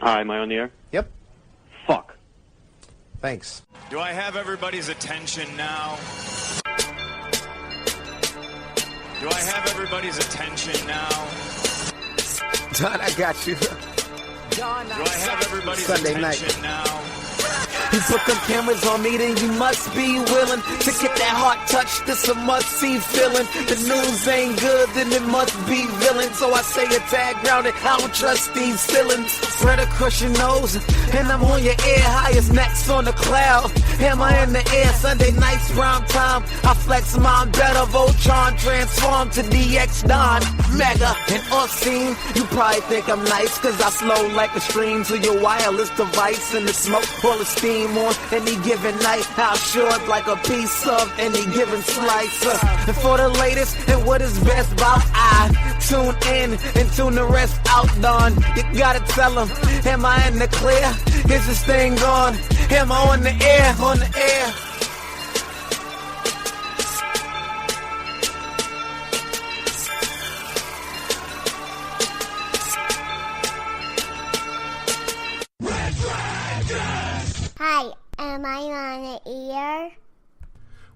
Hi, am I on the air? Yep. Fuck. Thanks. Do I have everybody's attention now? Do I have everybody's attention now? Don, I got you. Do I have everybody's Sunday attention night. now? You put them cameras on me, then you must be willing to get that heart touch. This a must-see feeling. The news ain't good, then it must be villain. So I say a tag grounded, I don't trust these feelings. Spread across your nose, and I'm on your ear. Highest next on the cloud, hammer in the air. Sunday nights, prime time. I flex mine better. Voltron transform to DX Don. Mega and off-scene. You probably think I'm nice, cause I slow like a stream to your wireless device. And the smoke full of steam on any given night. How short like a piece of any given slice. And for the latest and what is best about I tune in and tune the rest out, Don. You gotta tell them, am I in the clear? Is this thing on? Am I on the air? On the air? Hi, am I on the air?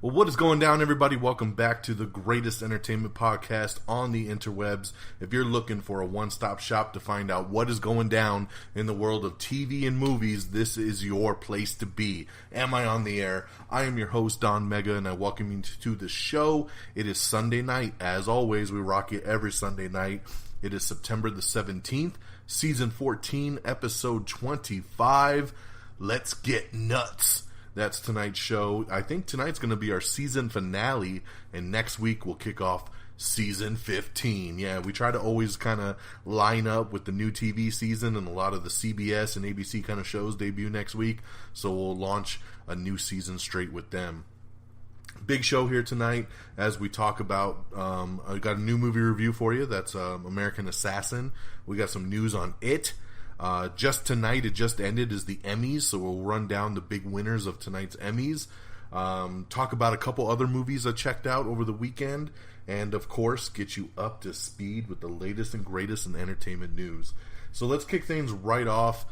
Well, what is going down, everybody? Welcome back to the greatest entertainment podcast on the interwebs. If you're looking for a one-stop shop to find out what is going down in the world of TV and movies, this is your place to be. Am I on the air? I am your host, Don Mega, and I welcome you to the show. It is Sunday night. As always, we rock it every Sunday night. It is September the 17th, season 14, episode 25. Let's get nuts. That's tonight's show. I think tonight's going to be our season finale, and next week we'll kick off season 15. Yeah, we try to always kind of line up with the new TV season, and a lot of the CBS and ABC kind of shows debut next week, so we'll launch a new season straight with them. Big show here tonight as we talk about, I got a new movie review for you. That's American Assassin. We got some news on it. Just tonight, it just ended, is the Emmys, so we'll run down the big winners of tonight's Emmys, talk about a couple other movies I checked out over the weekend, and of course, get you up to speed with the latest and greatest in entertainment news. So let's kick things right off.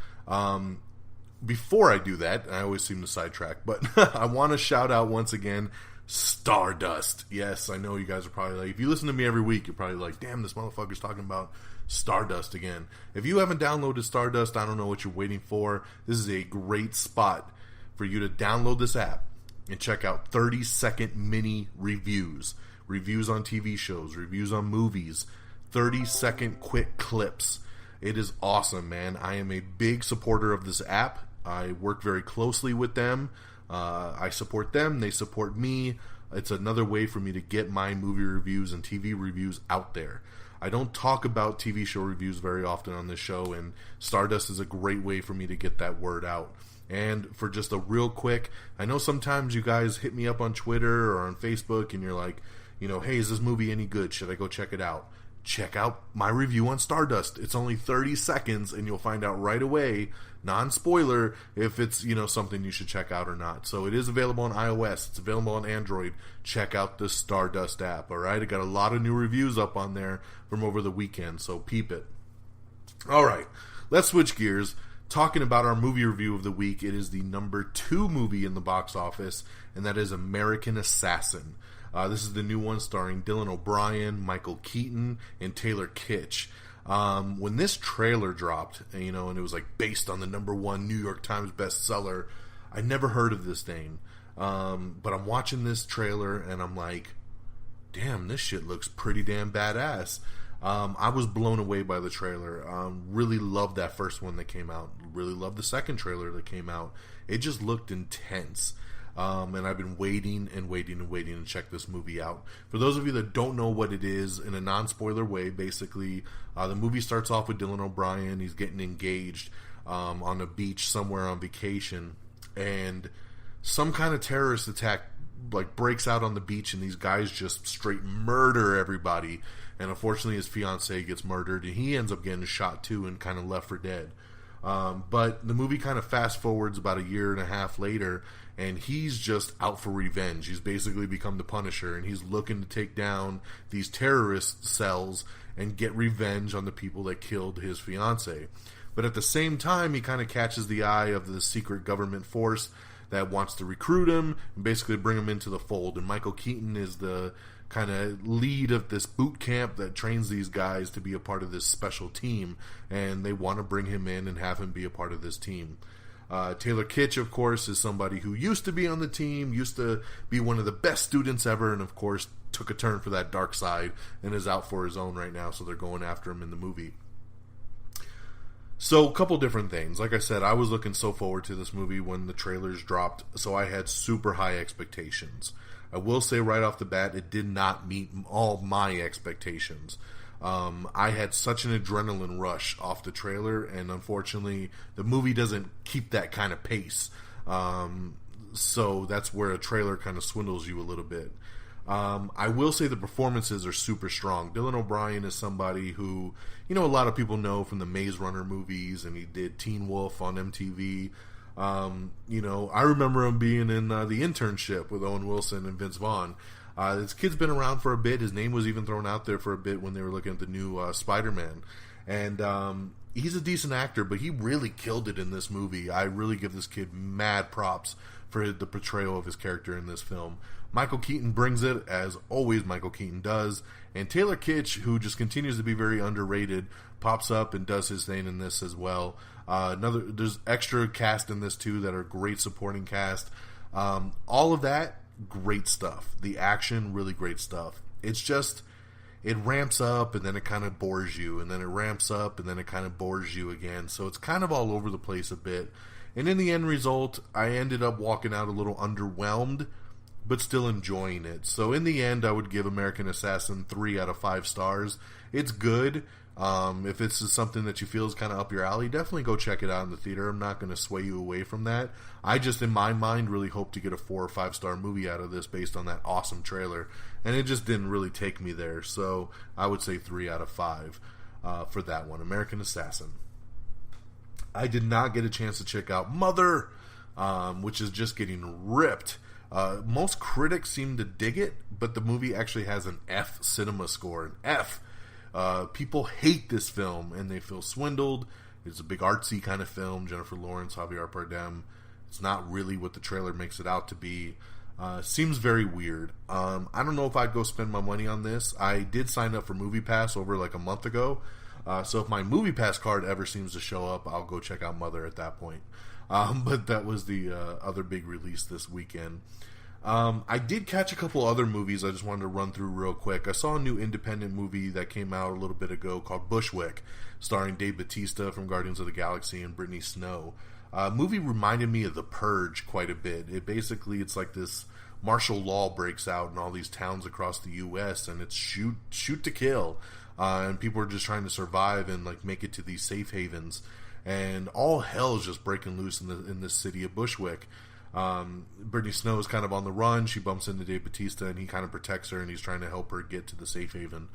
Before I do that, I always seem to sidetrack, but I want to shout out once again, Stardust. Yes, I know you guys are probably like, if you listen to me every week, you're probably like, damn, this motherfucker's talking about Stardust again. If you haven't downloaded Stardust, I don't know what you're waiting for. This is a great spot for you to download this app and check out 30-second mini reviews. Reviews on TV shows, reviews on movies, 30-second quick clips. It is awesome, man. I am a big supporter of this app. I work very closely with them. I support them. They support me. It's another way for me to get my movie reviews and TV reviews out there. I don't talk about TV show reviews very often on this show, and Stardust is a great way for me to get that word out. And for just a real quick, I know sometimes you guys hit me up on Twitter or on Facebook, and you're like, you know, hey, is this movie any good? Should I go check it out? Check out my review on Stardust. It's only 30 seconds, and you'll find out right away, non-spoiler, if it's, you know, something you should check out or not. So it is available on iOS. It's available on Android. Check out the Stardust app, all right? I got a lot of new reviews up on there from over the weekend, so peep it. All right, let's switch gears. Talking about our movie review of the week, it is the number 2 movie in the box office, and that is American Assassin. This is the new one starring Dylan O'Brien, Michael Keaton, and Taylor Kitsch. When this trailer dropped, you know, and it was like based on the number 1 New York Times bestseller, I never heard of this thing. But I'm watching this trailer and I'm like, damn, this shit looks pretty damn badass. I was blown away by the trailer. Really loved that first one that came out. Really loved the second trailer that came out. It just looked intense. And I've been waiting to check this movie out. For those of you that don't know what it is, in a non-spoiler way, basically, the movie starts off with Dylan O'Brien. He's getting engaged on a beach somewhere on vacation, and some kind of terrorist attack like breaks out on the beach, and these guys just straight murder everybody. And unfortunately, his fiancée gets murdered, and he ends up getting shot too, and kind of left for dead. But the movie kind of fast forwards about a year and a half later, and he's just out for revenge. He's basically become the Punisher, and he's looking to take down these terrorist cells and get revenge on the people that killed his fiancée. But at the same time, he kind of catches the eye of the secret government force that wants to recruit him and basically bring him into the fold. And Michael Keaton is the kind of lead of this boot camp that trains these guys to be a part of this special team, and they want to bring him in and have him be a part of this team. Taylor Kitsch, of course, is somebody who used to be on the team, used to be one of the best students ever, and of course took a turn for that dark side and is out for his own right now, so they're going after him in the movie. So, a couple different things. Like I said, I was looking so forward to this movie when the trailers dropped, so I had super high expectations. I will say right off the bat, it did not meet all my expectations. I had such an adrenaline rush off the trailer, and unfortunately, the movie doesn't keep that kind of pace. So that's where a trailer kind of swindles you a little bit. I will say the performances are super strong. Dylan O'Brien is somebody who, a lot of people know from the Maze Runner movies, and he did Teen Wolf on MTV. I remember him being in The Internship with Owen Wilson and Vince Vaughn. This kid's been around for a bit. His name was even thrown out there for a bit when they were looking at the new Spider-Man. And he's a decent actor, but he really killed it in this movie. I really give this kid mad props for the portrayal of his character in this film. Michael Keaton brings it, as always Michael Keaton does. And Taylor Kitsch, who just continues to be very underrated, pops up and does his thing in this as well. There's extra cast in this too that are great supporting cast. All of that, great stuff. The action, really great stuff. It's just, it ramps up and then it kind of bores you, and then it ramps up and then it kind of bores you again. So it's kind of all over the place a bit. And in the end result, I ended up walking out a little underwhelmed, but still enjoying it. So in the end, I would give American Assassin 3 out of 5 stars. It's good. If this is something that you feel is kind of up your alley, definitely go check it out in the theater. I'm not going to sway you away from that. I just, in my mind, really hope to get a 4 or 5 star movie out of this based on that awesome trailer. And it just didn't really take me there. So I would say 3 out of 5 for that one. American Assassin. I did not get a chance to check out Mother, which is just getting ripped. Most critics seem to dig it, but the movie actually has an F cinema score, an F. People hate this film, and they feel swindled. It's a big artsy kind of film. Jennifer Lawrence, Javier Bardem. It's not really what the trailer makes it out to be. Seems very weird. I don't know if I'd go spend my money on this. I did sign up for MoviePass over like a month ago. So if my MoviePass card ever seems to show up, I'll go check out Mother at that point. But that was the other big release this weekend. I did catch a couple other movies I just wanted to run through real quick. I saw a new independent movie that came out a little bit ago called Bushwick, starring Dave Bautista from Guardians of the Galaxy and Brittany Snow. Movie reminded me of The Purge quite a bit. It's like this martial law breaks out in all these towns across the U.S. and it's shoot to kill. And people are just trying to survive and like make it to these safe havens. And all hell is just breaking loose in this city of Bushwick. Brittany Snow is kind of on the run. She bumps into Dave Bautista and he kind of protects her and he's trying to help her get to the safe haven.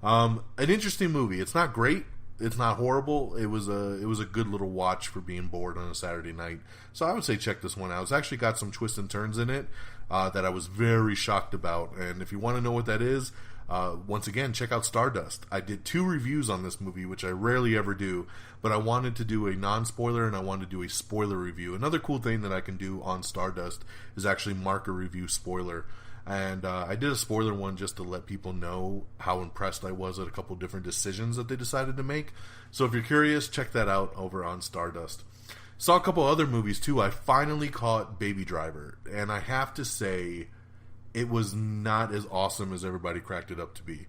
An interesting movie. It's not great. It's not horrible. It was a good little watch for being bored on a Saturday night. So I would say check this one out. It's actually got some twists and turns in it that I was very shocked about. And if you want to know what that is, once again, check out Stardust. I did 2 reviews on this movie, which I rarely ever do, but I wanted to do a non-spoiler and I wanted to do a spoiler review. Another cool thing that I can do on Stardust is actually mark a review spoiler. And I did a spoiler one just to let people know how impressed I was at a couple different decisions that they decided to make. So if you're curious, check that out over on Stardust. Saw a couple other movies too. I finally caught Baby Driver, and I have to say, it was not as awesome as everybody cracked it up to be.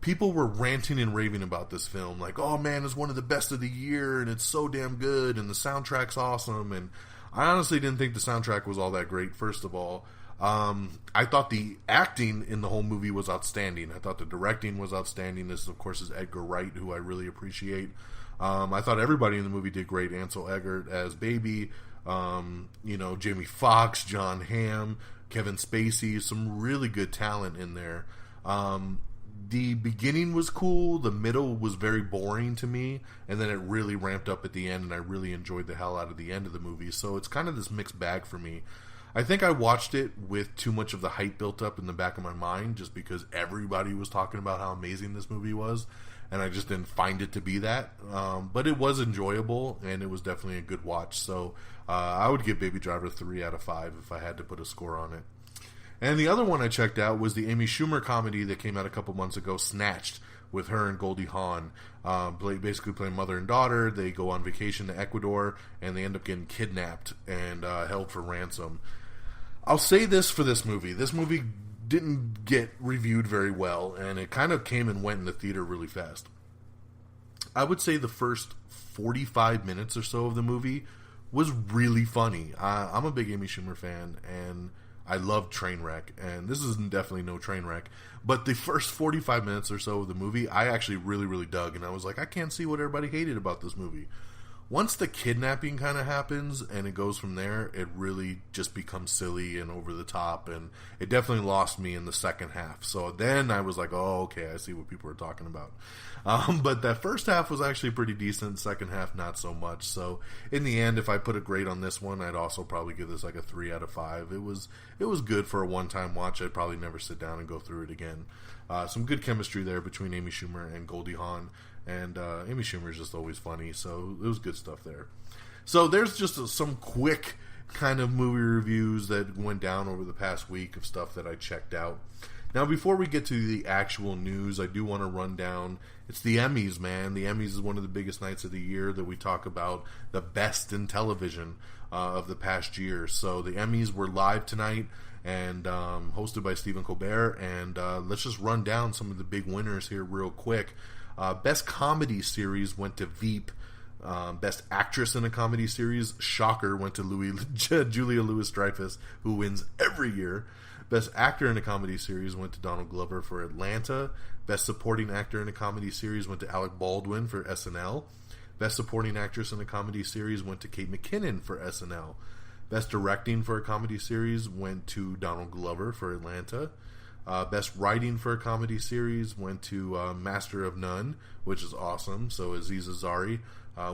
People were ranting and raving about this film, like, oh man, it's one of the best of the year, and it's so damn good, and the soundtrack's awesome, and I honestly didn't think the soundtrack was all that great, first of all. I thought the acting in the whole movie was outstanding. I thought the directing was outstanding. This, of course, is Edgar Wright, who I really appreciate. I thought everybody in the movie did great. Ansel Elgort as Baby, Jamie Foxx, John Hamm, Kevin Spacey, some really good talent in there. The beginning was cool, the middle was very boring to me, and then it really ramped up at the end, and I really enjoyed the hell out of the end of the movie, so it's kind of this mixed bag for me. I think I watched it with too much of the hype built up in the back of my mind, just because everybody was talking about how amazing this movie was, and I just didn't find it to be that. But it was enjoyable, and it was definitely a good watch. So I would give Baby Driver 3 out of 5 if I had to put a score on it. And the other one I checked out was the Amy Schumer comedy that came out a couple months ago, Snatched, with her and Goldie Hawn. Basically playing mother and daughter. They go on vacation to Ecuador, and they end up getting kidnapped and held for ransom. I'll say this for this movie. This movie didn't get reviewed very well, and it kind of came and went in the theater really fast. I would say the first 45 minutes or so of the movie was really funny. I'm a big Amy Schumer fan, and I love Trainwreck, and this is definitely no Trainwreck, but the first 45 minutes or so of the movie, I actually really, really dug, and I was like, I can't see what everybody hated about this movie. Once the kidnapping kind of happens, and it goes from there, it really just becomes silly and over the top, and it definitely lost me in the second half. So then I was like, oh, okay, I see what people are talking about. But that first half was actually pretty decent, second half not so much. So in the end, if I put a grade on this one, I'd also probably give this like a 3 out of 5. It was good for a one-time watch. I'd probably never sit down and go through it again. Some good chemistry there between Amy Schumer and Goldie Hawn. And Amy Schumer is just always funny, so it was good stuff there. So there's just some quick kind of movie reviews that went down over the past week of stuff that I checked out. Now, before we get to the actual news, I do want to run down, it's the Emmys, man. The Emmys is one of the biggest nights of the year that we talk about the best in television of the past year. So the Emmys were live tonight and hosted by Stephen Colbert, and let's just run down some of the big winners here real quick. Best Comedy Series went to Veep. Best Actress in a Comedy Series, shocker, went to Julia Louis-Dreyfus, who wins every year. Best Actor in a Comedy Series went to Donald Glover for Atlanta. Best Supporting Actor in a Comedy Series went to Alec Baldwin for SNL. Best Supporting Actress in a Comedy Series went to Kate McKinnon for SNL. Best Directing for a Comedy Series went to Donald Glover for Atlanta. Best Writing for a Comedy Series went to Master of None, which is awesome. So Aziz Ansari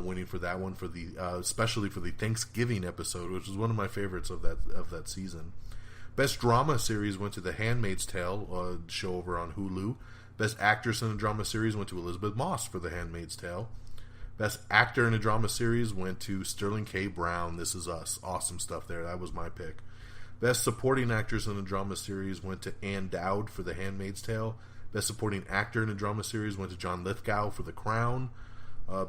winning for that one, for the especially for the Thanksgiving episode, which is one of my favorites of that season. Best Drama Series went to The Handmaid's Tale, show over on Hulu. Best Actress in a Drama Series went to Elizabeth Moss for The Handmaid's Tale. Best Actor in a Drama Series went to Sterling K. Brown, This Is Us. Awesome stuff there. That was my pick. Best Supporting Actress in a Drama Series went to Ann Dowd for The Handmaid's Tale. Best Supporting Actor in a Drama Series went to John Lithgow for The Crown.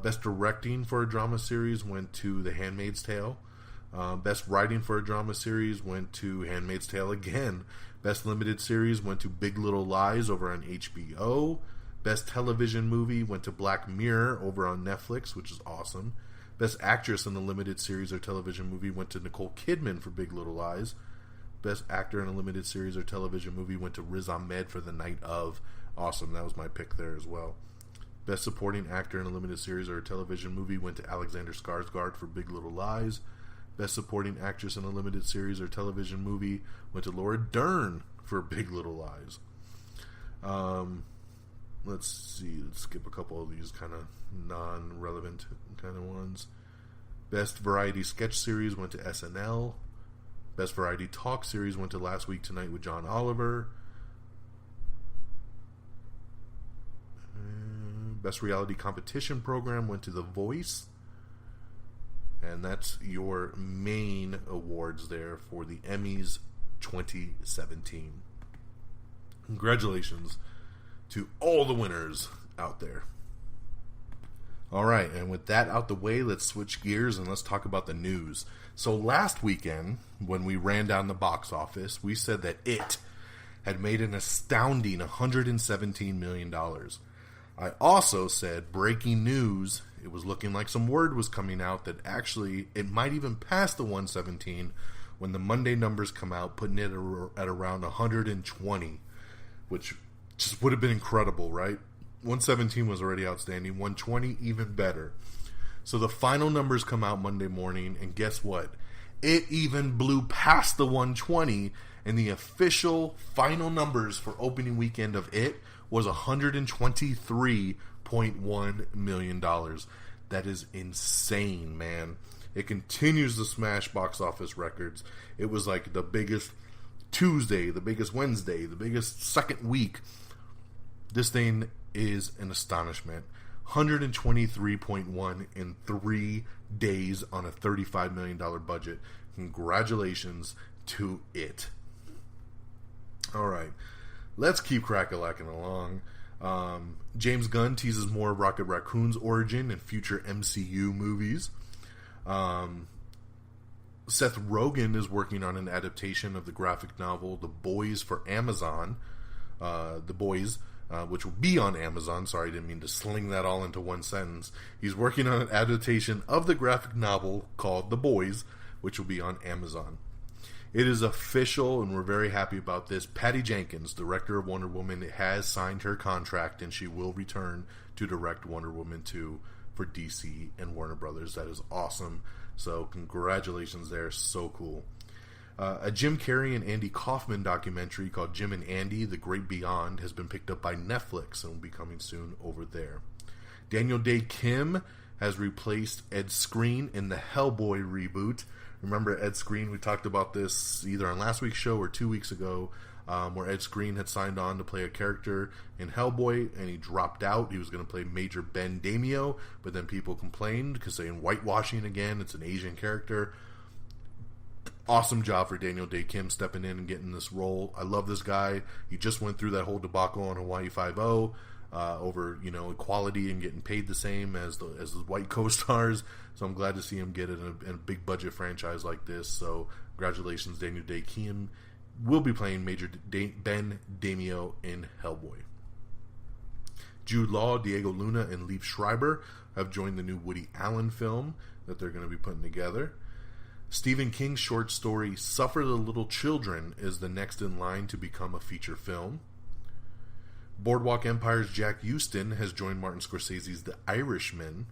Best Directing for a Drama Series went to The Handmaid's Tale. Best Writing for a Drama Series went to Handmaid's Tale again. Best Limited Series went to Big Little Lies over on HBO. Best Television Movie went to Black Mirror over on Netflix, which is awesome. Best Actress in a Limited Series or Television Movie went to Nicole Kidman for Big Little Lies. Best Actor in a Limited Series or Television Movie went to Riz Ahmed for The Night Of. Awesome, that was my pick there as well. Best Supporting Actor in a Limited Series or Television Movie went to Alexander Skarsgård for Big Little Lies. Best Supporting Actress in a Limited Series or Television Movie went to Laura Dern for Big Little Lies. Let's see, let's skip a couple of these kind of non-relevant kind of ones. Best Variety Sketch Series went to SNL. Best Variety Talk Series went to Last Week Tonight with John Oliver. Best Reality Competition Program went to The Voice. And that's your main awards there for the Emmys 2017. Congratulations to all the winners out there. Alright, and with that out the way, let's switch gears and let's talk about the news. So last weekend, when we ran down the box office, we said that It had made an astounding $117 million. I also said, breaking news, it was looking like some word was coming out that actually it might even pass the 117 when the Monday numbers come out, putting it at around 120, which just would have been incredible, right? 117 was already outstanding. 120, even better. So the final numbers come out Monday morning, and guess what? It even blew past the 120, and the official final numbers for opening weekend of It was $123.1 million. That is insane, man. It continues to smash box office records. It was like the biggest Tuesday, the biggest Wednesday, the biggest second week. This thing is an astonishment. 123.1 in 3 days on a $35 million budget. Congratulations to it. Alright, let's keep crack-a-lacking along. James Gunn teases more Rocket Raccoon's origin in future MCU movies. Seth Rogen is working on an adaptation of the graphic novel The Boys for Amazon. The Boys, which will be on Amazon. Sorry, I didn't mean to sling that all into one sentence. He's working on an adaptation of the graphic novel called The Boys, which will be on Amazon. It is official, and we're very happy about this. Patty Jenkins, director of Wonder Woman, has signed her contract, and she will return to direct Wonder Woman 2 for DC and Warner Brothers. That is awesome. So congratulations there. So cool. A Jim Carrey and Andy Kaufman documentary called Jim and Andy, The Great Beyond, has been picked up by Netflix and will be coming soon over there. Daniel Dae Kim has replaced Ed Skrein in the Hellboy reboot. Remember Ed Skrein? We talked about this either on last week's show or 2 weeks ago, where Ed Skrein had signed on to play a character in Hellboy, and he dropped out. He was going to play Major Ben Damio, but then people complained because they're whitewashing again. It's an Asian character. Awesome job for Daniel Dae Kim stepping in and getting this role. I love this guy. He just went through that whole debacle on Hawaii Five-0 over equality and getting paid the same as the white co-stars. So I'm glad to see him get in a big budget franchise like this. So congratulations, Daniel Dae Kim will be playing Major Ben Damio in Hellboy. Jude Law, Diego Luna, and Liev Schreiber have joined the new Woody Allen film that they're going to be putting together. Stephen King's short story Suffer the Little Children is the next in line to become a feature film. Boardwalk Empire's Jack Huston has joined Martin Scorsese's The Irishman.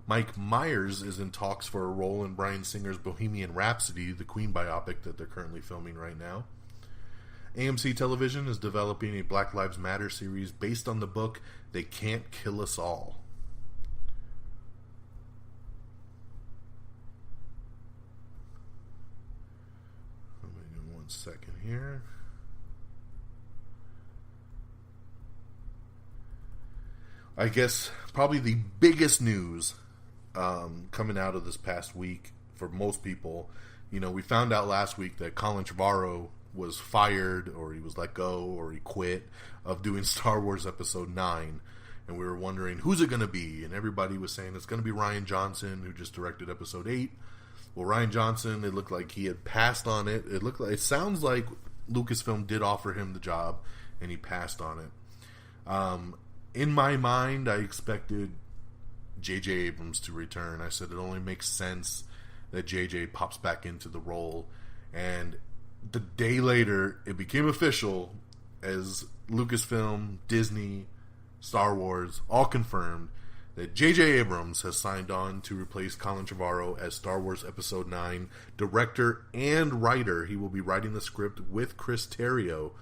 Mike Myers is in talks for a role in Bryan Singer's Bohemian Rhapsody, the Queen biopic that they're currently filming right now. AMC Television is developing a Black Lives Matter series based on the book They Can't Kill Us All. Give me 1 second here. I guess probably the biggest news coming out of this past week for most people, we found out last week that Colin Trevorrow was fired, or he was let go, or he quit of doing Star Wars Episode 9, and we were wondering who's it going to be, and everybody was saying it's going to be Rian Johnson, who just directed Episode 8. Well, Rian Johnson, it looked like he had passed on it. It sounds like Lucasfilm did offer him the job, and he passed on it. In my mind, I expected JJ Abrams to return. I said it only makes sense that JJ pops back into the role. And the day later, it became official as Lucasfilm, Disney, Star Wars, all confirmed that JJ Abrams has signed on to replace Colin Trevorrow as Star Wars Episode 9 director and writer. He will be writing the script with Chris Terrio.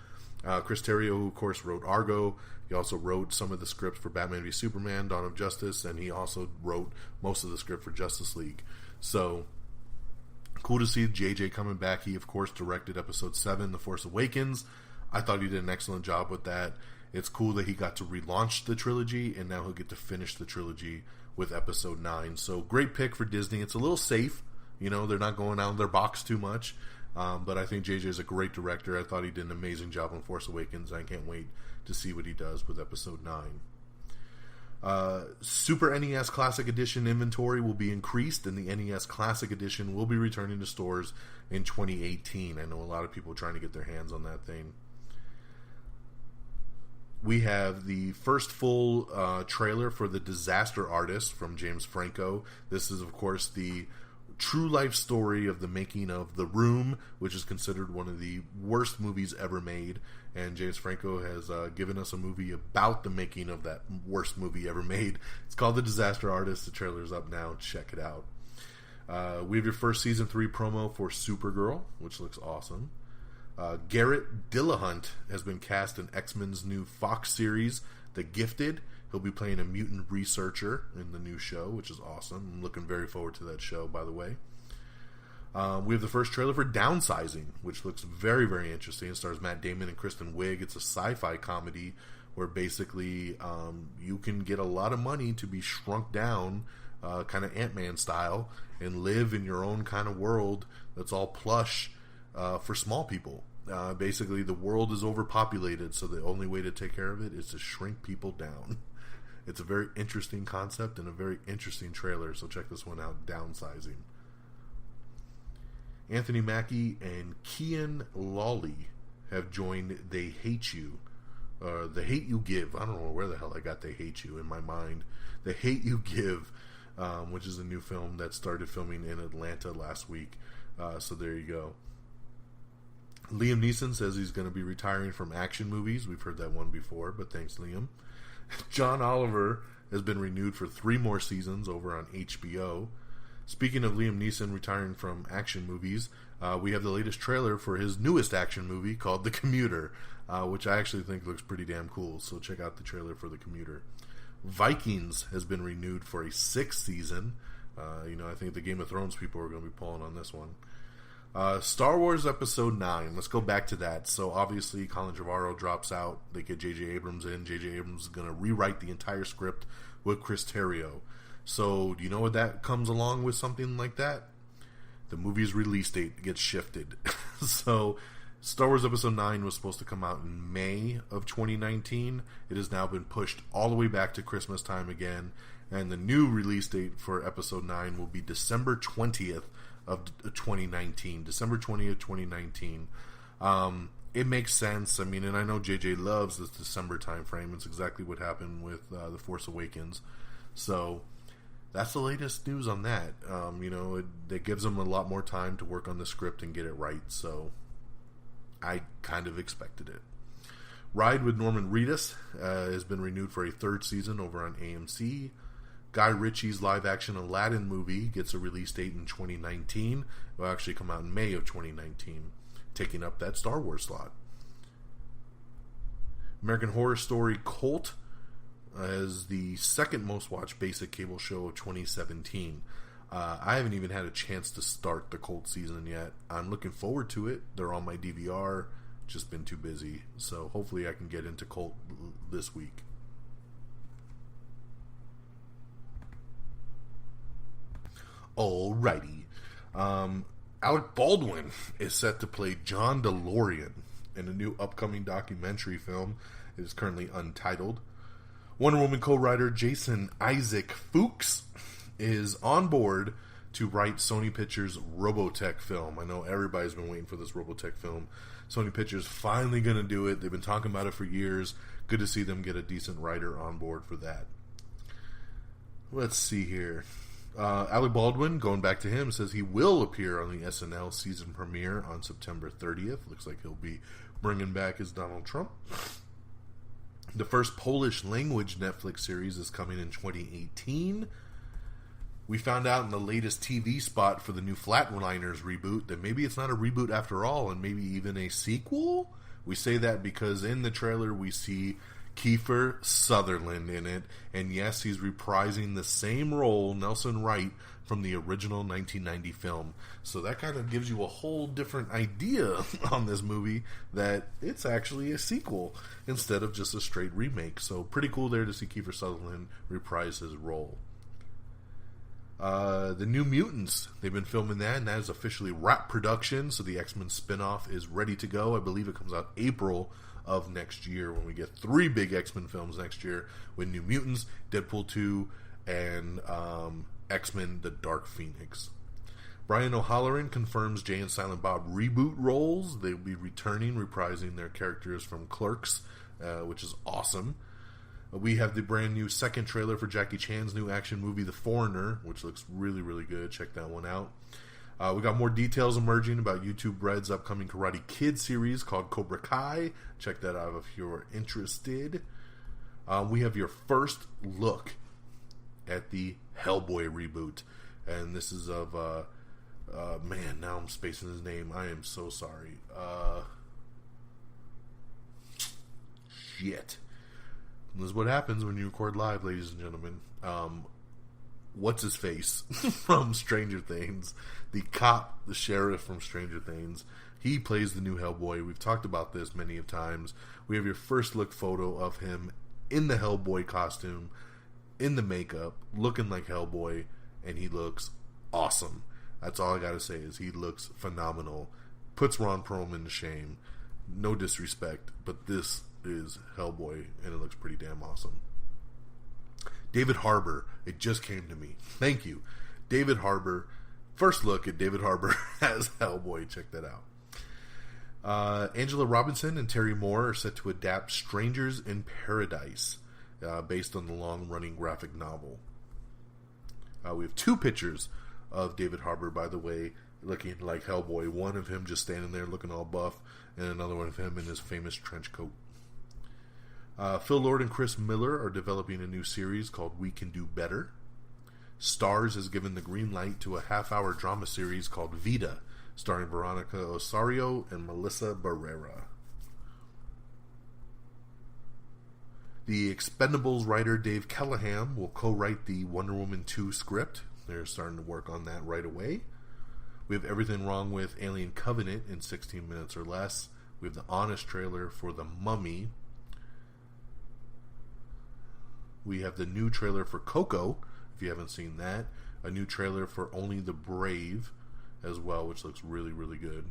Chris Terrio, who of course wrote Argo. He also wrote some of the script for Batman v Superman, Dawn of Justice, and he also wrote most of the script for Justice League. So, cool to see JJ coming back. He, of course, directed Episode 7, The Force Awakens. I thought he did an excellent job with that. It's cool that he got to relaunch the trilogy, and now he'll get to finish the trilogy with Episode 9. So, great pick for Disney. It's a little safe. They're not going out of their box too much. But I think JJ is a great director. I thought he did an amazing job on Force Awakens. I can't wait to see what he does with Episode 9. Super NES Classic Edition inventory will be increased, and the NES Classic Edition will be returning to stores in 2018. I know a lot of people are trying to get their hands on that thing. We have the first full trailer for The Disaster Artist from James Franco. This is, of course, the true life story of the making of The Room, which is considered one of the worst movies ever made, and James Franco has given us a movie about the making of that worst movie ever made. It's called The Disaster Artist. The trailer's up now. Check it out. We have your first Season 3 promo for Supergirl, which looks awesome. Garrett Dillahunt has been cast in X-Men's new Fox series, The Gifted. He'll be playing a mutant researcher in the new show, which is awesome. I'm looking very forward to that show, by the way. We have the first trailer for Downsizing, which looks very, very interesting. It stars Matt Damon and Kristen Wiig. It's a sci-fi comedy where basically you can get a lot of money to be shrunk down, kind of Ant-Man style, and live in your own kind of world that's all plush for small people. Basically, the world is overpopulated, so the only way to take care of it is to shrink people down. It's a very interesting concept and a very interesting trailer, so check this one out, Downsizing. Anthony Mackie and Kian Lawley have joined They Hate You. The Hate You Give. I don't know where the hell I got They Hate You in my mind. The Hate You Give, which is a new film that started filming in Atlanta last week. So there you go. Liam Neeson says he's going to be retiring from action movies. We've heard that one before, but thanks, Liam. John Oliver has been renewed for 3 more seasons over on HBO. Speaking of Liam Neeson retiring from action movies, we have the latest trailer for his newest action movie called The Commuter, which I actually think looks pretty damn cool. So check out the trailer for The Commuter. Vikings has been renewed for a 6th season. I think the Game of Thrones people are going to be pulling on this one. Star Wars Episode 9. Let's go back to that. So obviously Colin Trevorrow drops out. They get JJ Abrams in. JJ Abrams is going to rewrite the entire script with Chris Terrio. So do you know what that comes along with something like that? The movie's release date gets shifted. So Star Wars Episode 9 was supposed to come out in May of 2019. It has now been pushed all the way back to Christmas time again. And the new release date for Episode 9 will be December 20th of 2019. December 20th, 2019. It makes sense. I mean, and I know JJ loves this December time frame. It's exactly what happened with The Force Awakens. So that's the latest news on that. It gives them a lot more time to work on the script and get it right. So I kind of expected it. Ride with Norman Reedus has been renewed for a 3rd season over on AMC. Guy Ritchie's live-action Aladdin movie gets a release date in 2019. It will actually come out in May of 2019, taking up that Star Wars slot. American Horror Story Cult as the 2nd most watched basic cable show of 2017. I haven't even had a chance to start the Cult season yet. I'm looking forward to it. They're on my DVR. Just been too busy. So hopefully I can get into Cult this week. Alrighty. Alec Baldwin is set to play John DeLorean in a new upcoming documentary film. It is currently untitled. Wonder Woman co-writer Jason Isaac Fuchs is on board to write Sony Pictures' Robotech film. I know everybody's been waiting for this Robotech film. Sony Pictures finally going to do it. They've been talking about it for years. Good to see them get a decent writer on board for that. Let's see here. Alec Baldwin, going back to him, says he will appear on the SNL season premiere on September 30th. Looks like he'll be bringing back his Donald Trump. The first Polish language Netflix series is coming in 2018. We found out in the latest TV spot for the new Flatliners reboot that maybe it's not a reboot after all, and maybe even a sequel. We say that because in the trailer we see Kiefer Sutherland in it, and yes, he's reprising the same role, Nelson Wright, from the original 1990 film. So that kind of gives you a whole different idea on this movie, that it's actually a sequel instead of just a straight remake. So pretty cool there to see Kiefer Sutherland reprise his role. The New Mutants, they've been filming that, and that is officially wrap production, so the X-Men spinoff is ready to go. I believe it comes out April of next year, when we get 3 big X-Men films next year with New Mutants, Deadpool 2, and X-Men The Dark Phoenix. Brian O'Halloran confirms Jay and Silent Bob reboot roles. They'll be returning, reprising their characters from Clerks, which is awesome. We have the brand new 2nd trailer for Jackie Chan's new action movie, The Foreigner, which looks really, really good. Check that one out. We got more details emerging about YouTube Red's upcoming Karate Kid series called Cobra Kai. Check that out if you're interested. We have your first look at the Hellboy reboot. And this is of, man, now I'm spacing his name. I am so sorry. Shit. This is what happens when you record live, ladies and gentlemen. What's his face from Stranger Things? The cop, the sheriff from Stranger Things. He plays the new Hellboy. We've talked about this many of times. We have your first look photo of him in the Hellboy costume, in the makeup, looking like Hellboy, and he looks awesome. That's all I gotta say is he looks phenomenal. Puts Ron Perlman to shame. No disrespect, but this is Hellboy, and it looks pretty damn awesome. David Harbour. It just came to me. Thank you. David Harbour. First look at David Harbour as Hellboy. Check that out. Angela Robinson and Terry Moore are set to adapt Strangers in Paradise, based on the long-running graphic novel. We have 2 pictures of David Harbour, by the way, looking like Hellboy. One of him just standing there looking all buff, and another one of him in his famous trench coat. Phil Lord and Chris Miller are developing a new series called We Can Do Better. Starz has given the green light to a half-hour drama series called Vida, starring Veronica Osorio and Melissa Barrera. The Expendables writer Dave Callahan will co-write the Wonder Woman 2 script. They're starting to work on that right away. We have Everything Wrong with Alien Covenant in 16 minutes or less. We have the Honest trailer for The Mummy. We have the new trailer for Coco, if you haven't seen that. A new trailer for Only the Brave as well, which looks really, really good.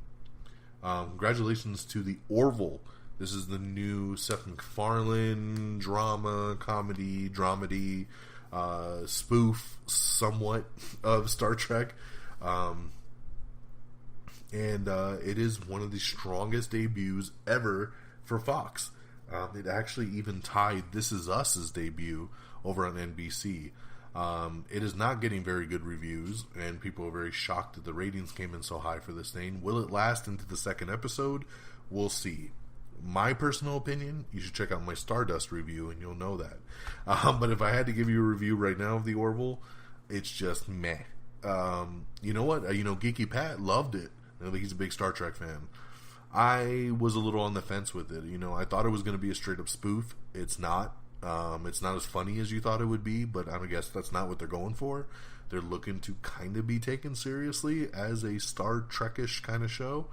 Congratulations to the Orville. This is the new Seth MacFarlane drama, comedy, dramedy, spoof somewhat of Star Trek. And it is one of the strongest debuts ever for Fox. It actually even tied This Is Us's debut over on NBC. It is not getting very good reviews, and people are very shocked that the ratings came in so high for this thing. Will it last into the second episode? We'll see. My personal opinion, you should check out my Stardust review, and you'll know that. But if I had to give you a review right now of the Orville, it's just meh. You know what? Geeky Pat loved it. He's a big Star Trek fan. I was a little on the fence with it. I thought it was going to be a straight up spoof. It's not. It's not as funny as you thought it would be, but I guess that's not what they're going for. They're looking to kind of be taken seriously as a Star Trek-ish kind of show.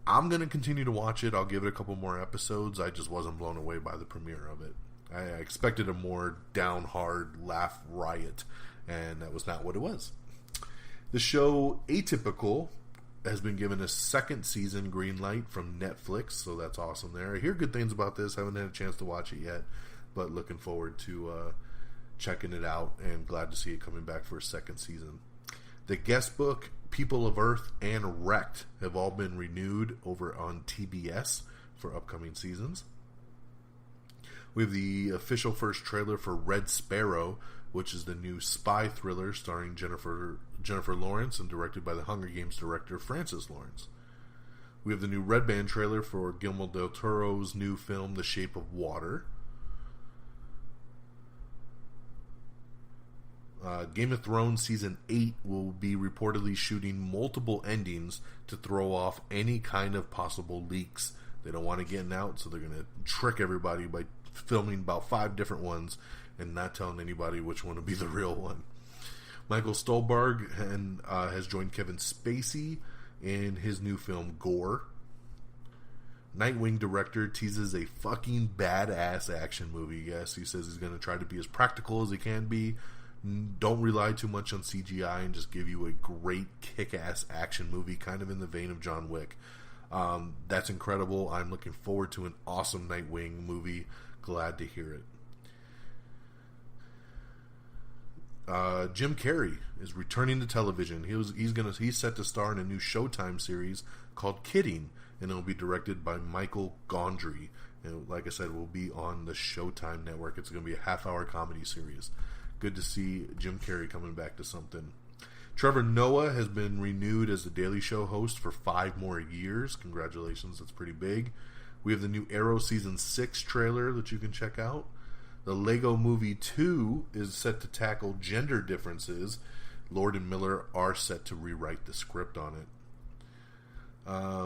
I'm going to continue to watch it. I'll give it a couple more episodes. I just wasn't blown away by the premiere of it. I expected a more down hard laugh riot, and that was not what it was. The show Atypical has been given a second season green light from Netflix, so that's awesome there. I hear good things about this. Haven't had a chance to watch it yet, but looking forward to checking it out, and glad to see it coming back for a second season. The guest book, People of Earth, and Wrecked have all been renewed over on TBS for upcoming seasons. We have the official first trailer for Red Sparrow, which is the new spy thriller starring Jennifer Lawrence and directed by the Hunger Games director Francis Lawrence. We have the new Red Band trailer for Guillermo del Toro's new film The Shape of Water. Game of Thrones Season 8 will be reportedly shooting multiple endings to throw off any kind of possible leaks. They don't want to get out, so they're going to trick everybody by filming about 5 different ones and not telling anybody which one will be the real one. Michael Stuhlbarg has joined Kevin Spacey in his new film Gore. Nightwing director teases a fucking badass action movie. Yes, he says he's going to try to be as practical as he can be. Don't rely too much on CGI and just give you a great kick-ass action movie, kind of in the vein of John Wick. That's incredible. I'm looking forward to an awesome Nightwing movie. Glad to hear it. Jim Carrey is returning to television. He's set to star in a new Showtime series called Kidding, and it'll be directed by Michael Gondry. And like I said, it will be on the Showtime network. It's going to be a half-hour comedy series. Good to see Jim Carrey coming back to something. Trevor Noah has been renewed as the Daily Show host for 5 more years. Congratulations, that's pretty big. We have the new Arrow Season 6 trailer that you can check out. The Lego Movie 2 is set to tackle gender differences. Lord and Miller are set to rewrite the script on it.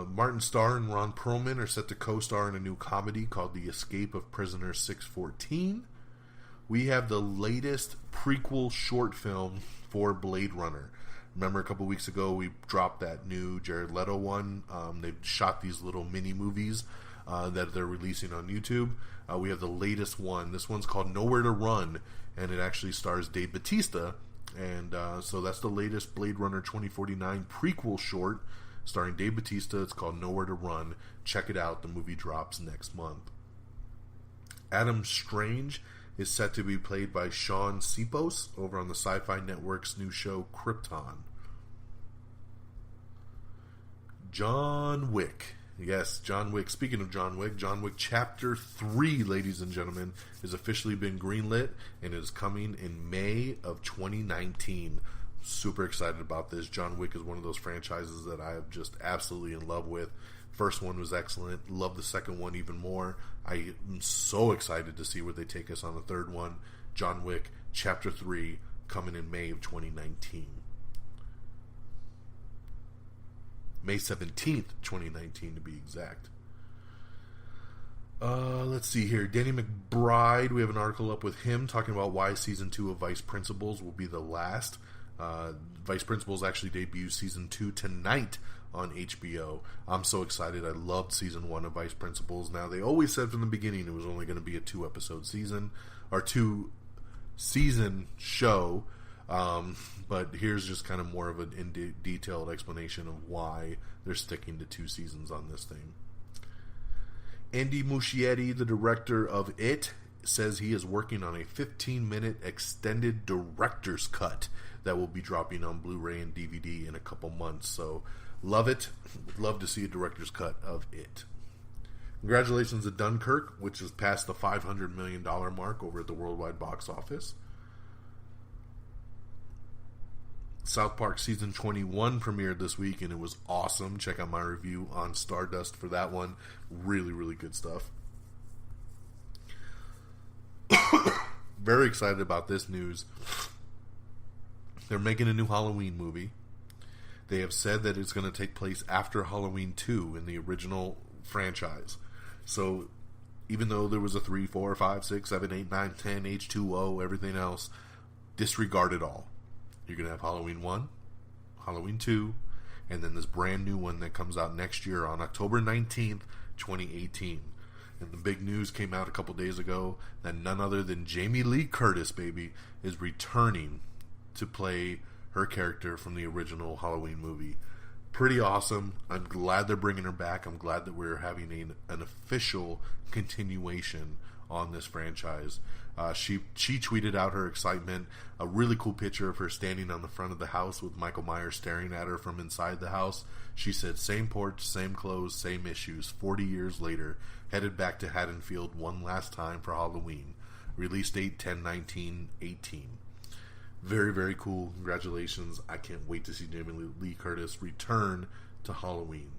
Martin Starr and Ron Perlman are set to co-star in a new comedy called The Escape of Prisoner 614. We have the latest prequel short film for Blade Runner. Remember a couple weeks ago we dropped that new Jared Leto one. They've shot these little mini movies that they're releasing on YouTube. We have the latest one. This one's called Nowhere to Run, and it actually stars Dave Bautista. And so that's the latest Blade Runner 2049 prequel short starring Dave Bautista. It's called Nowhere to Run. Check it out. The movie drops next month. Adam Strange is set to be played by Sean Sipos over on the Sci-Fi Network's new show Krypton. John Wick. Yes, John Wick. Speaking of John Wick Chapter 3, ladies and gentlemen, has officially been greenlit and is coming in May of 2019. Super excited about this. John Wick is one of those franchises that I am just absolutely in love with. First one was excellent. Love the second one even more. I am so excited to see where they take us on the third one. John Wick Chapter 3 coming in May of 2019. May 17th, 2019 to be exact. Let's see here. Danny McBride, we have an article up with him talking about why Season 2 of Vice Principals will be the last. Vice Principals actually debuts Season 2 tonight on HBO. I'm so excited. I loved Season 1 of Vice Principals. Now, they always said from the beginning it was only going to be a 2-episode season, or 2-season show. But here's just kind of more of an detailed explanation of why they're sticking to 2 seasons on this thing. Andy Muschietti, the director of It, says he is working on a 15-minute extended director's cut that will be dropping on Blu-ray and DVD in a couple months. So, love it. Would love to see a director's cut of It. Congratulations to Dunkirk, which has passed the $500 million mark over at the worldwide box office. South Park Season 21 premiered this week, and it was awesome. Check out my review on Stardust for that one. Really, really good stuff. Very excited about this news. They're making a new Halloween movie. They have said that it's going to take place after Halloween 2 in the original franchise. So, even though there was a 3, 4, 5, 6, 7, 8, 9, 10, H2O, everything else, disregard it all. You're going to have Halloween 1, Halloween 2, and then this brand new one that comes out next year on October 19th, 2018. And the big news came out a couple days ago that none other than Jaime Lee Curtis, baby, is returning to play her character from the original Halloween movie. Pretty awesome. I'm glad they're bringing her back. I'm glad that we're having an official continuation on this franchise. She tweeted out her excitement, a really cool picture of her standing on the front of the house with Michael Myers staring at her from inside the house. She said, same porch, same clothes, same issues, 40 years later, headed back to Haddonfield one last time for Halloween. Release date 10/19/18. Very, very cool. Congratulations. I can't wait to see Jamie Lee Curtis return to Halloween.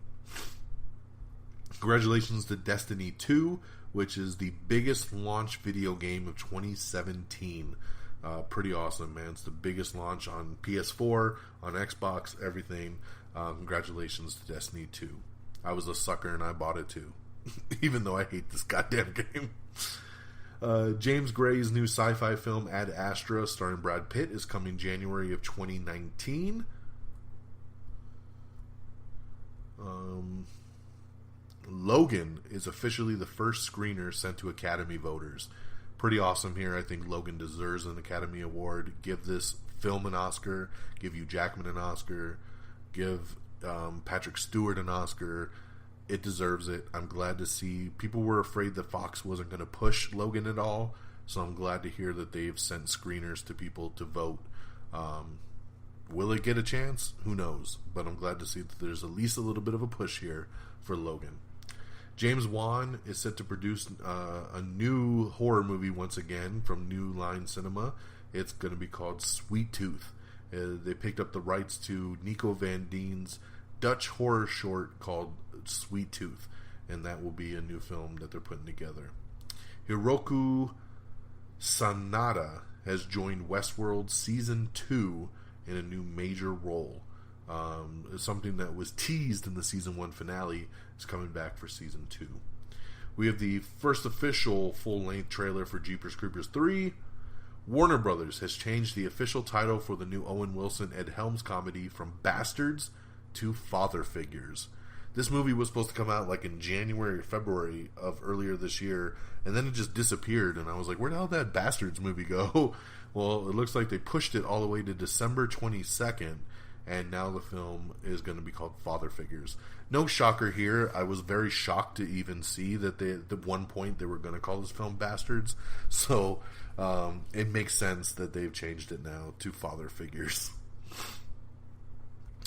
Congratulations to Destiny 2, which is the biggest launch video game of 2017. Pretty awesome, man. It's the biggest launch on PS4, on Xbox, everything. Congratulations to Destiny 2. I was a sucker and I bought it too. Even though I hate this goddamn game. James Gray's new sci-fi film Ad Astra starring Brad Pitt is coming January of 2019. Logan is officially the first screener sent to Academy voters. Pretty awesome here. I think Logan deserves an Academy Award. Give this film an Oscar. Give Hugh Jackman an Oscar. Give Patrick Stewart an Oscar. It deserves it. I'm glad to see. People were afraid that Fox wasn't going to push Logan at all, so I'm glad to hear that they've sent screeners to people to vote. Will it get a chance? Who knows? But I'm glad to see that there's at least a little bit of a push here for Logan. James Wan is set to produce a new horror movie once again from New Line Cinema. It's going to be called Sweet Tooth. They picked up the rights to Nico Van Dien's Dutch horror short called Sweet Tooth, and that will be a new film that they're putting together. Hiroku Sanada has joined Westworld Season 2 in a new major role. Something that was teased in the Season 1 finale is coming back for Season 2. We have the first official full-length trailer for Jeepers Creepers 3. Warner Brothers has changed the official title for the new Owen Wilson Ed Helms comedy from Bastards to Father Figures. This movie was supposed to come out like in January or February of earlier this year, and then it just disappeared, and I was like, where the hell did that Bastards movie go? Well, it looks like they pushed it all the way to December 22nd, and now the film is going to be called Father Figures. No shocker here. I was very shocked to even see that at one point they were going to call this film Bastards, so it makes sense that they've changed it now to Father Figures.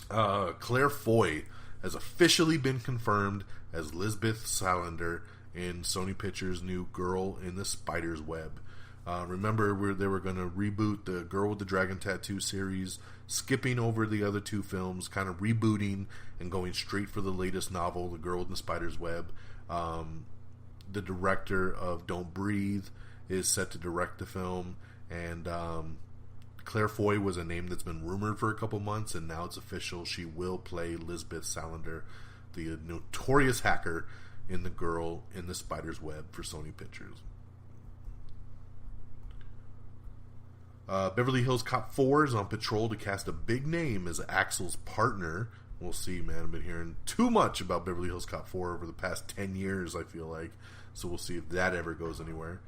Claire Foy has officially been confirmed as Lisbeth Salander in Sony Pictures' new Girl in the Spider's Web. Remember, they were going to reboot the Girl with the Dragon Tattoo series, skipping over the other two films, kind of rebooting and going straight for the latest novel, The Girl in the Spider's Web. The director of Don't Breathe is set to direct the film, and Claire Foy was a name that's been rumored for a couple months, and now it's official. She will play Lisbeth Salander, the notorious hacker in The Girl in the Spider's Web for Sony Pictures. Beverly Hills Cop 4 is on patrol to cast a big name as Axel's partner. We'll see, man. I've been hearing too much about Beverly Hills Cop 4 over the past 10 years, I feel like. So we'll see if that ever goes anywhere.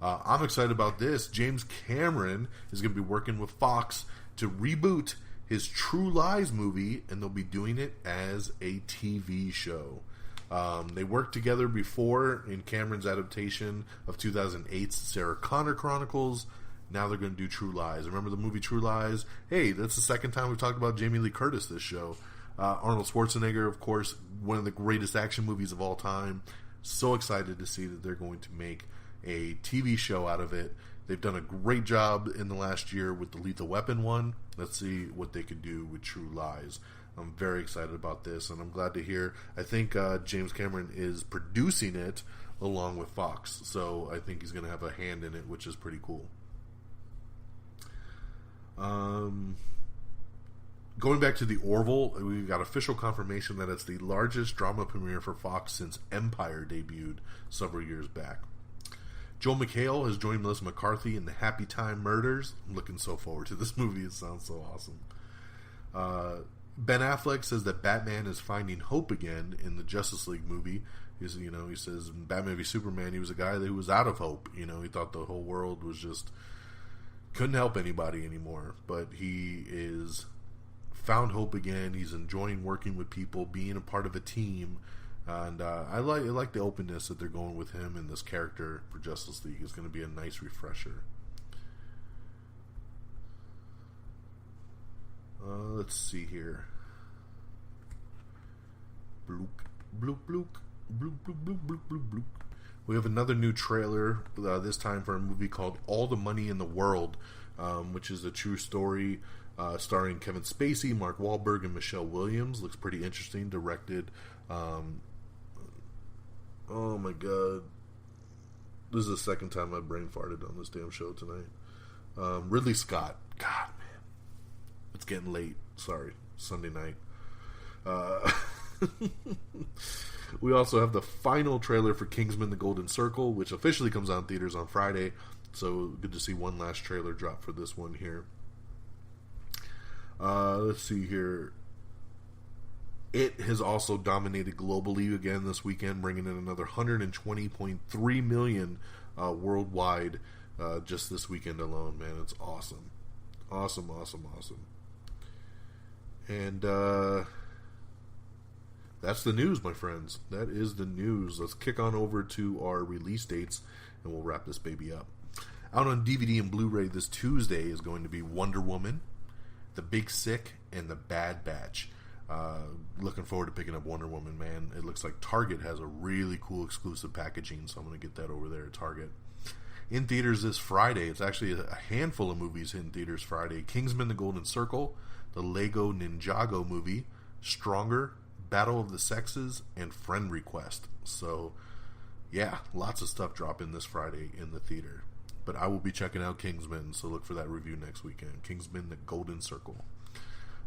I'm excited about this. James Cameron is going to be working with Fox to reboot his True Lies movie, and they'll be doing it as a TV show. They worked together before in Cameron's adaptation of 2008's Sarah Connor Chronicles. Now they're going to do True Lies. Remember the movie True Lies? Hey, that's the second time we've talked about Jaime Lee Curtis this show. Arnold Schwarzenegger, of course, one of the greatest action movies of all time. So excited to see that they're going to make a TV show out of it. They've done a great job in the last year with the Lethal Weapon one. Let's see what they can do with True Lies. I'm very excited about this, and I'm glad to hear. I think James Cameron is producing it along with Fox, so I think he's going to have a hand in it, which is pretty cool. Going back to the Orville, we got official confirmation that it's the largest drama premiere for Fox since Empire debuted several years back. Joel McHale has joined Melissa McCarthy in the Happy Time Murders. I'm looking so forward to this movie. It sounds so awesome. Ben Affleck says that Batman is finding hope again in the Justice League movie. He says in Batman v Superman, he was a guy who was out of hope. He thought the whole world was just couldn't help anybody anymore. But he is found hope again. He's enjoying working with people, being a part of a team. And I like the openness that they're going with him and this character for Justice League. Is going to be a nice refresher. Let's see here. Bloop, bloop, bloop, bloop, bloop, bloop, bloop, bloop, bloop. We have another new trailer, this time for a movie called All the Money in the World, which is a true story starring Kevin Spacey, Mark Wahlberg, and Michelle Williams. Looks pretty interesting. Directed... oh my god. This is the second time I brain farted on this damn show tonight. Ridley Scott. God, man. It's getting late. Sorry. Sunday night. We also have the final trailer for Kingsman: The Golden Circle, which officially comes out in theaters on Friday. So good to see one last trailer drop for this one here. Let's see here. It has also dominated globally again this weekend, bringing in another 120.3 million worldwide just this weekend alone. Man, it's awesome. Awesome. And that's the news, my friends. That is the news. Let's kick on over to our release dates, and we'll wrap this baby up. Out on DVD and Blu-ray this Tuesday is going to be Wonder Woman, The Big Sick, and The Bad Batch. Looking forward to picking up Wonder Woman, man. It looks like Target has a really cool exclusive packaging, so I'm going to get that over there at Target. In theaters this Friday, it's actually a handful of movies in theaters Friday. Kingsman: The Golden Circle, the Lego Ninjago movie, Stronger, Battle of the Sexes, and Friend Request. So, yeah, lots of stuff dropping this Friday in the theater. But I will be checking out Kingsman, so look for that review next weekend. Kingsman: The Golden Circle.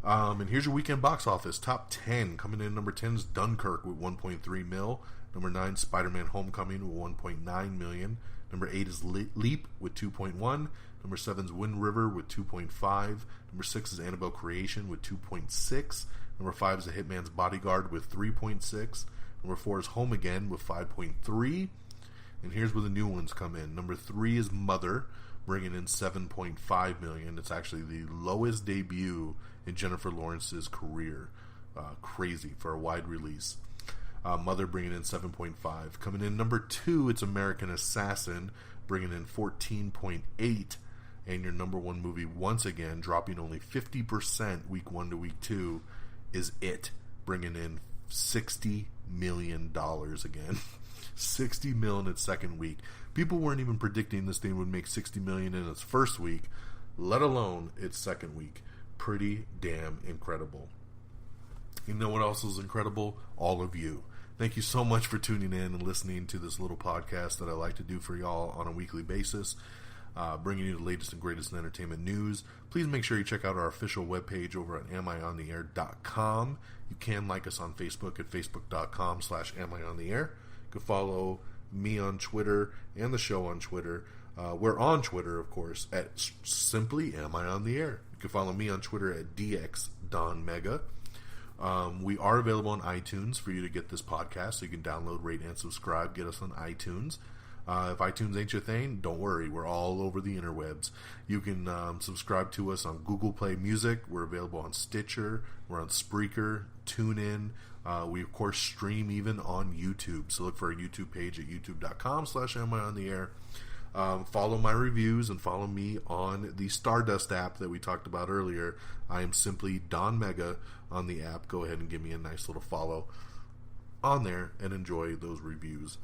And here's your weekend box office. Top 10. Coming in number 10 is Dunkirk with 1.3 mil. Number 9, Spider-Man Homecoming with 1.9 million. Number 8 is Leap with 2.1. Number 7 is Wind River with 2.5. Number 6 is Annabelle Creation with 2.6. Number 5 is The Hitman's Bodyguard with 3.6. Number 4 is Home Again with 5.3. And here's where the new ones come in. Number 3 is Mother, bringing in 7.5 million. It's actually the lowest debut in Jennifer Lawrence's career. Crazy for a wide release. Mother bringing in 7.5. Coming in number 2, it's American Assassin, bringing in 14.8. And your number 1 movie, once again, dropping only 50% week 1 to week 2, is It, bringing in $60 million again. 60 mil in its second week. People weren't even predicting this thing would make 60 million in its first week, let alone its second week. Pretty damn incredible. You know what else is incredible? All of you. Thank you so much for tuning in and listening to this little podcast that I like to do for y'all on a weekly basis, bringing you the latest and greatest in entertainment news. Please make sure you check out our official webpage over at amiontheair.com. You can like us on Facebook at facebook.com/amiontheair. You can follow me on Twitter and the show on Twitter. We're on Twitter, of course, at simply Am I on the Air. You can follow me on Twitter at DXDonMega. We are available on iTunes for you to get this podcast, so you can download, rate, and subscribe. Get us on iTunes. If iTunes ain't your thing, don't worry. We're all over the interwebs. You can subscribe to us on Google Play Music. We're available on Stitcher. We're on Spreaker, TuneIn. We, of course, stream even on YouTube. So look for our YouTube page at youtube.com/amiontheair. Follow my reviews and follow me on the Stardust app that we talked about earlier. I am simply Don Mega on the app. Go ahead and give me a nice little follow on there and enjoy those reviews.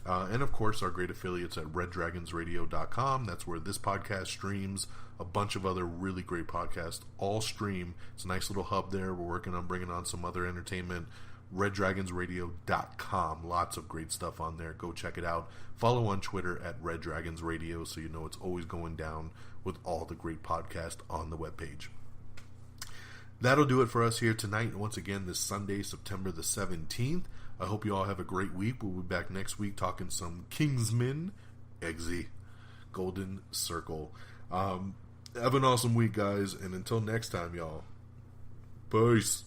And of course, our great affiliates at reddragonsradio.com. That's where this podcast streams. A bunch of other really great podcasts all stream. It's a nice little hub there. We're working on bringing on some other entertainment. reddragonsradio.com. Lots of great stuff on there. Go check it out. Follow on Twitter at reddragonsradio so you know it's always going down with all the great podcasts on the webpage. That'll do it for us here tonight. Once again, this Sunday, September the 17th. I hope you all have a great week. We'll be back next week talking some Kingsman, Eggsy, Golden Circle. Have an awesome week, guys. And until next time, y'all. Peace.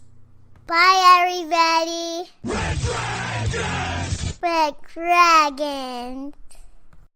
Bye, everybody. Red Dragons! Red Dragon.